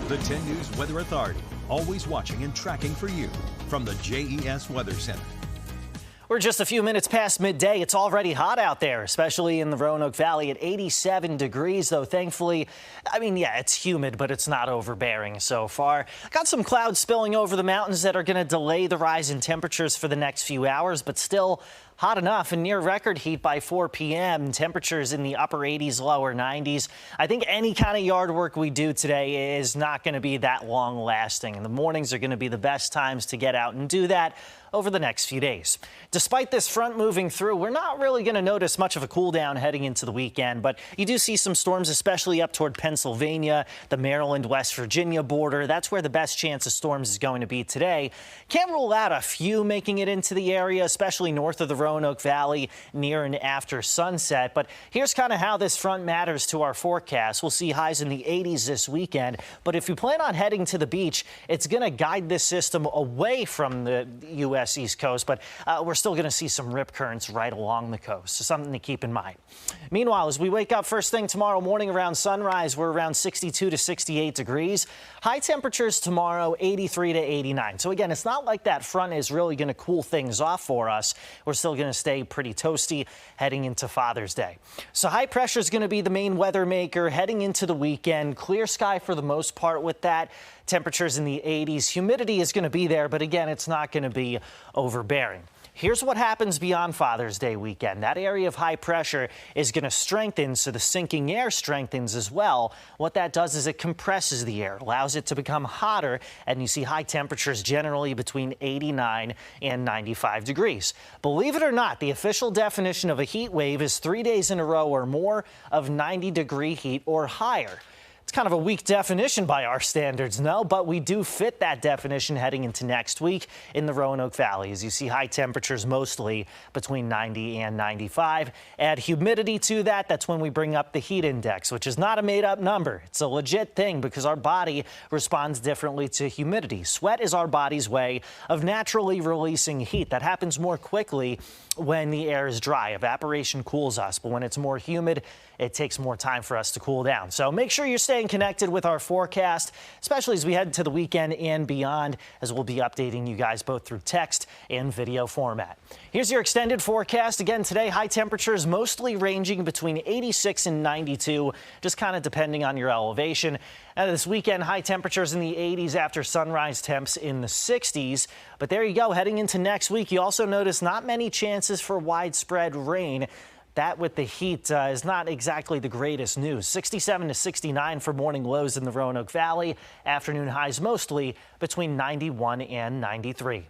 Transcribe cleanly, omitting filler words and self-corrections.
The 10 News Weather Authority, always watching and tracking for you from the JES Weather Center. We're just a few minutes past midday. It's already hot out there, especially in the Roanoke Valley at 87 degrees, though thankfully, it's humid, but it's not overbearing so far. Got some clouds spilling over the mountains that are going to delay the rise in temperatures for the next few hours, but still hot enough and near record heat by 4 p.m. Temperatures in the upper 80s, lower 90s. I think any kind of yard work we do today is not going to be that long lasting, and the mornings are going to be the best times to get out and do that over the next few days. Despite this front moving through, we're not really going to notice much of a cool down heading into the weekend, but you do see some storms, especially up toward Pennsylvania, the Maryland, West Virginia border. That's where the best chance of storms is going to be today. Can't rule out a few making it into the area, especially north of the Roanoke Valley near and after sunset. But here's kind of how this front matters to our forecast. We'll see highs in the 80s this weekend, but if you plan on heading to the beach, it's going to guide this system away from the U.S. East Coast, but we're still going to see some rip currents right along the coast, so something to keep in mind. Meanwhile, as we wake up first thing tomorrow morning around sunrise, we're around 62 to 68 degrees. High temperatures tomorrow, 83 to 89. So again, it's not like that front is really going to cool things off for us. We're still going to stay pretty toasty heading into Father's Day. So high pressure is going to be the main weather maker heading into the weekend. Clear sky for the most part with that. Temperatures in the 80s. Humidity is going to be there, but again, it's not going to be overbearing. Here's what happens beyond Father's Day weekend. That area of high pressure is going to strengthen, so the sinking air strengthens as well. What that does is it compresses the air, allows it to become hotter, and you see high temperatures generally between 89 and 95 degrees. Believe it or not, the official definition of a heat wave is 3 days in a row or more of 90-degree heat or higher. It's kind of a weak definition by our standards, no, but we do fit that definition heading into next week in the Roanoke Valley. As you see, high temperatures mostly between 90 and 95. Add humidity to that. That's when we bring up the heat index, which is not a made-up number. It's a legit thing because our body responds differently to humidity. Sweat is our body's way of naturally releasing heat. That happens more quickly when the air is dry. Evaporation cools us, but when it's more humid, it takes more time for us to cool down. So make sure you're staying connected with our forecast, especially as we head to the weekend and beyond, as we'll be updating you guys both through text and video format. Here's your extended forecast. Again, today, high temperatures mostly ranging between 86 and 92, just kind of depending on your elevation. And this weekend, high temperatures in the 80s after sunrise, temps in the 60s. But there you go. Heading into next week, you also notice not many chances for widespread rain. That with the heat is not exactly the greatest news. 67 to 69 for morning lows in the Roanoke Valley. Afternoon highs mostly between 91 and 93.